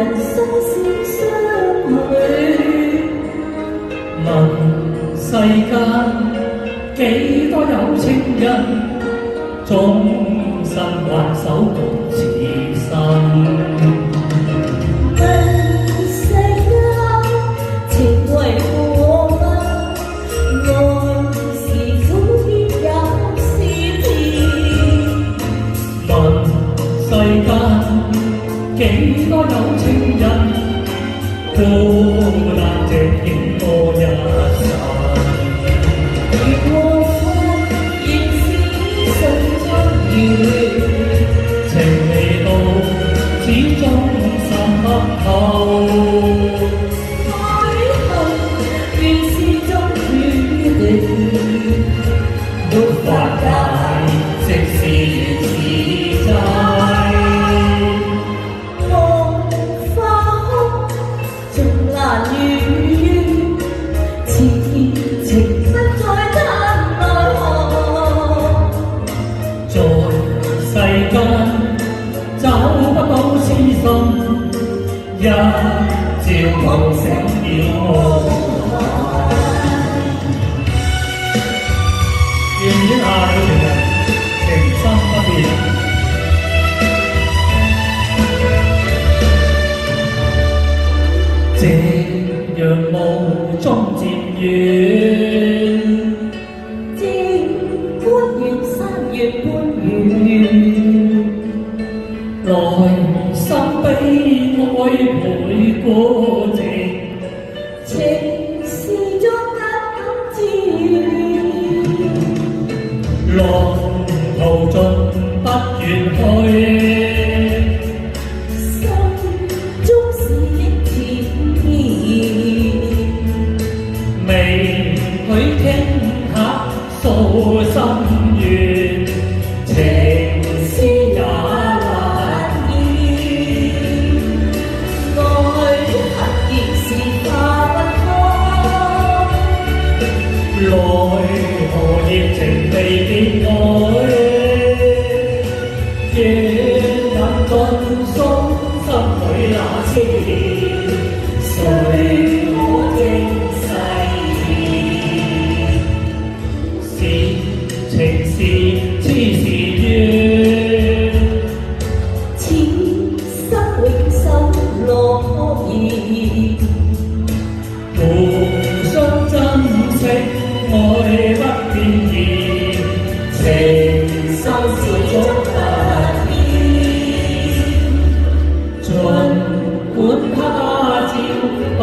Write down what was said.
人生是相許。問世間幾多有情人，終身挽手共此生。世間幾多有情人，孤單這傾多一生。如我發現是心中緣，情未到，始終心不透。愛恨原是終注定，沒法解，即是緣是債。在世間找不到痴心，一朝夢醒了我。願天下有情人，情深不變。這樣夢中漸遠，3月半圓，來生悲哀倍孤寂，情是種感自戀，浪淘盡不願去，心中是憶纏綿，未許傾下訴心願。情絲也難言，愛恨仍是化不開，奈何熱情未變改，願能盡訴心裏那痴念，誰可證誓言？是情是痴是怨，此生永守諾言，互相珍惜，愛不變異，情深始終不變。儘管他朝奔